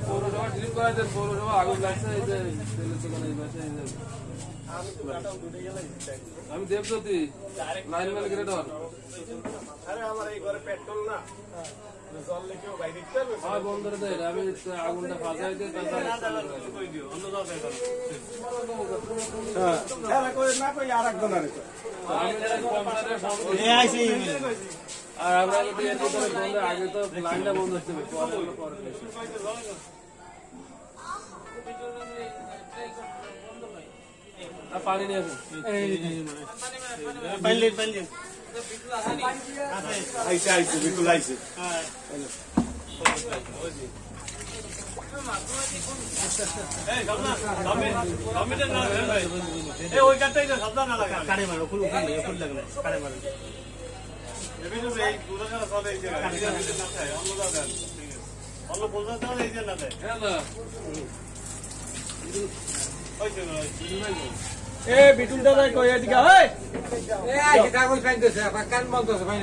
পৌরসভা ঠিক করে দেন, পৌরসভা আগুন লাগছে এই যে তেলের দোকানে এই পাশে এই যে। আমি দেবজ্যোতি লাইনম্যান গ্রেডর। আরে আমার এই ঘরে পেট্রোল না জল লেকেও বাইরে দিতে হবে। হ্যাঁ বন্ধ করে দেয়, আমি আগুনটা ফাঁসাই দিয়ে তারপরে না কই আর একজন আর আর আমরা আগে তো লাইনটা বন্ধ হচ্ছে পানি নিয়ে আসুন। আইসে আইসে বিপুল আইসে বিটুলটা কই এদিকে কাগজ পাইতেছে কান বলতেছে ভাই।